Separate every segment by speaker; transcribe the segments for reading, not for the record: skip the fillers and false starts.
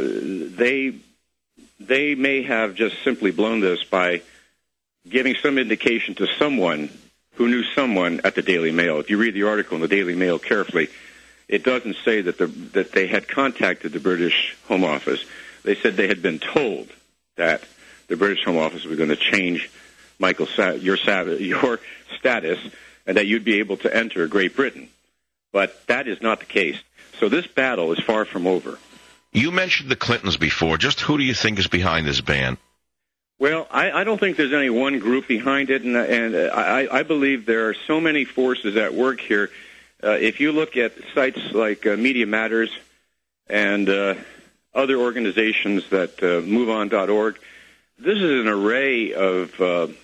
Speaker 1: they may have just simply blown this by giving some indication to someone who knew someone at the Daily Mail. If you read the article in the Daily Mail carefully, it doesn't say that they had contacted the British Home Office. They said they had been told that the British Home Office was going to change your status and that you'd be able to enter Great Britain. But that is not the case. So this battle is far from over.
Speaker 2: You mentioned the Clintons before. Just who do you think is behind this ban?
Speaker 1: Well, I don't think there's any one group behind it, and I believe there are so many forces at work here. If you look at sites like Media Matters and other organizations that moveon.org, this is an array of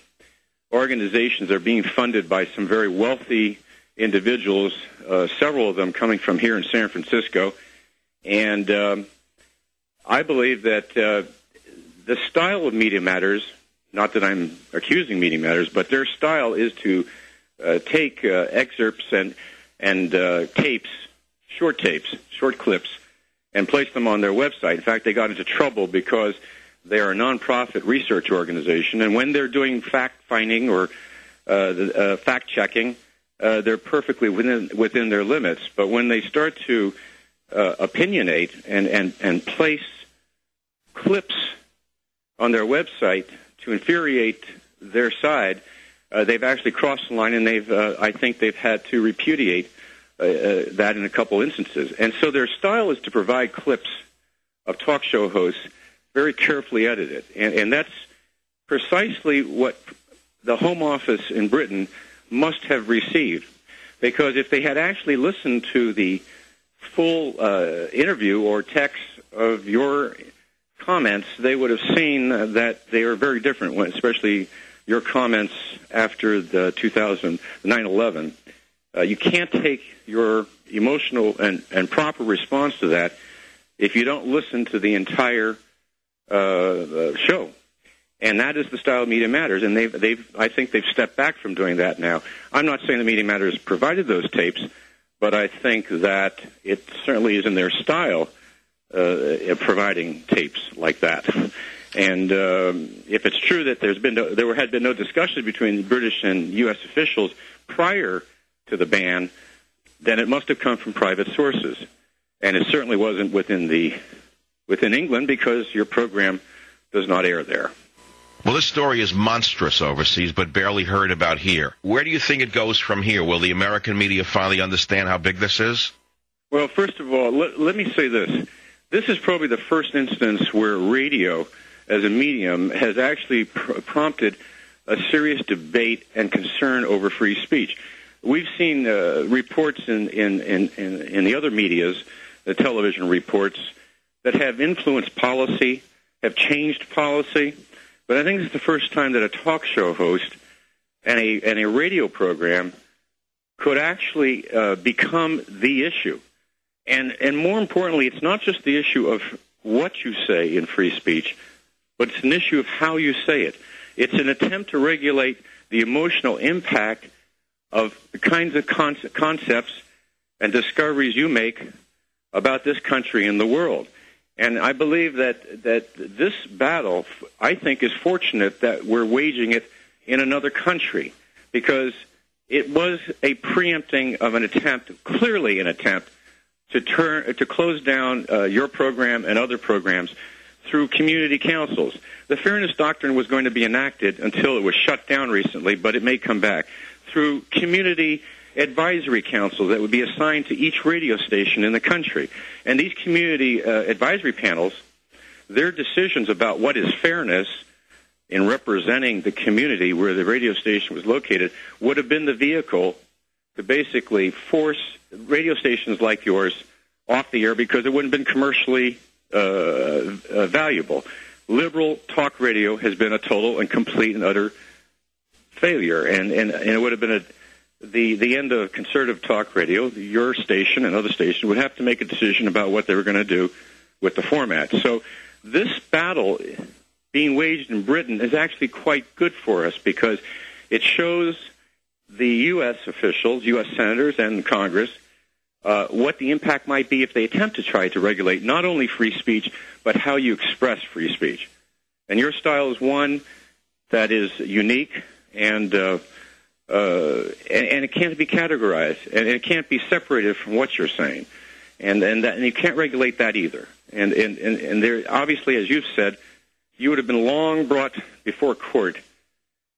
Speaker 1: organizations that are being funded by some very wealthy individuals, several of them coming from here in San Francisco. And I believe that the style of Media Matters, not that I'm accusing Media Matters, but their style is to take excerpts and tapes, short clips, and place them on their website. In fact, they got into trouble because they are a nonprofit research organization, and when they're doing fact-finding or fact-checking, they're perfectly within their limits. But when they start to opinionate and place clips on their website to infuriate their side, they've actually crossed the line, and I think they've had to repudiate that in a couple instances. And so their style is to provide clips of talk show hosts very carefully edited. And that's precisely what the Home Office in Britain must have received. Because if they had actually listened to the full interview or text of your comments, they would have seen that they are very different, especially your comments after the 9/11. You can't take your emotional and proper response to that if you don't listen to the entire show. And that is the style of Media Matters, and I think they've stepped back from doing that now. I'm not saying the Media Matters provided those tapes, but I think that it certainly is in their style providing tapes like that. And if it's true that there had been no discussion between British and U.S. officials prior to the ban, then it must have come from private sources. And it certainly wasn't within England, because your program does not air there.
Speaker 2: Well, this story is monstrous overseas, but barely heard about here. Where do you think it goes from here? Will the American media finally understand how big this is?
Speaker 1: Well, first of all, let me say this. This is probably the first instance where radio as a medium has actually prompted a serious debate and concern over free speech. We've seen reports in the other medias, the television reports, that have influenced policy, have changed policy. But I think it's the first time that a talk show host and a radio program could actually become the issue. And more importantly, it's not just the issue of what you say in free speech, but it's an issue of how you say it. It's an attempt to regulate the emotional impact of the kinds of concepts and discoveries you make about this country and the world. And I believe that this battle, I think, is fortunate that we're waging it in another country, because it was a preempting of an attempt, clearly an attempt, to close down your program and other programs through community councils. The Fairness Doctrine was going to be enacted until it was shut down recently, but it may come back, through community advisory councils that would be assigned to each radio station in the country. And these community advisory panels, their decisions about what is fairness in representing the community where the radio station was located would have been the vehicle to basically force radio stations like yours off the air, because it wouldn't have been commercially valuable. Liberal talk radio has been a total and complete and utter failure, and it would have been the end of conservative talk radio. Your station and other stations would have to make a decision about what they were going to do with the format. So this battle being waged in Britain is actually quite good for us, because it shows the U.S. officials, U.S. senators and Congress, what the impact might be if they attempt to try to regulate not only free speech, but how you express free speech. And your style is one that is unique, and it can't be categorized, and it can't be separated from what you're saying, and you can't regulate that either. And there, obviously, as you've said, you would have been long brought before court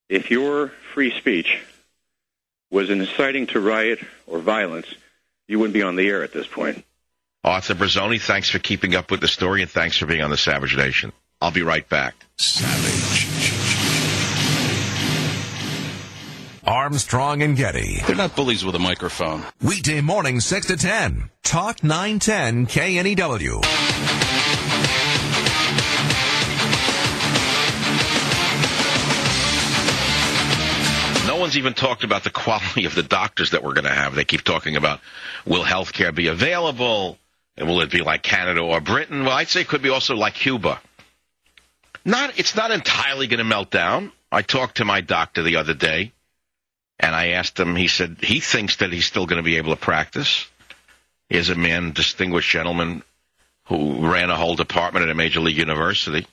Speaker 1: if your free speech was inciting to riot or violence. You wouldn't be on the air at this point.
Speaker 2: Arthur Brazzoni, thanks for keeping up with the story, and thanks for being on the Savage Nation. I'll be right back.
Speaker 3: Savage. Armstrong and Getty.
Speaker 4: They're not bullies with a microphone.
Speaker 3: Weekday morning, 6 to 10. Talk 910 KNEW.
Speaker 2: No one's even talked about the quality of the doctors that we're going to have. They keep talking about, will health care be available? And will it be like Canada or Britain? Well, I'd say it could be also like Cuba. It's not entirely going to melt down. I talked to my doctor the other day, and I asked him, he said he thinks that he's still going to be able to practice. He's a man, distinguished gentleman, who ran a whole department at a major league university.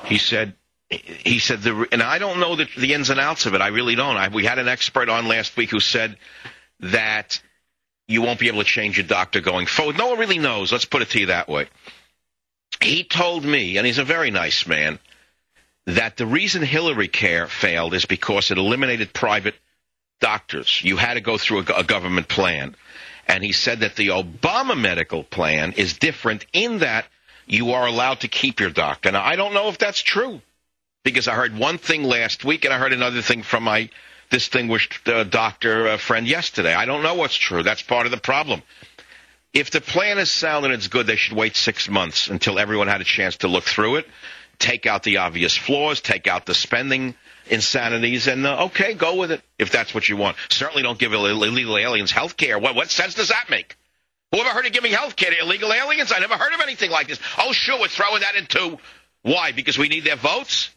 Speaker 2: He said, and I don't know the ins and outs of it. I really don't. We had an expert on last week who said that you won't be able to change your doctor going forward. No one really knows. Let's put it to you that way. He told me, and he's a very nice man, that the reason Hillary Care failed is because it eliminated private doctors. You had to go through a government plan. And he said that the Obama medical plan is different in that you are allowed to keep your doctor. Now, I don't know if that's true, because I heard one thing last week and I heard another thing from my distinguished doctor friend yesterday. I don't know what's true. That's part of the problem. If the plan is sound and it's good, they should wait 6 months until everyone had a chance to look through it, take out the obvious flaws, take out the spending insanities, and okay, go with it if that's what you want. Certainly don't give illegal aliens health care. What sense does that make? Who ever heard of giving health care to illegal aliens? I never heard of anything like this. Oh, sure, we're throwing that in too. Why? Because we need their votes?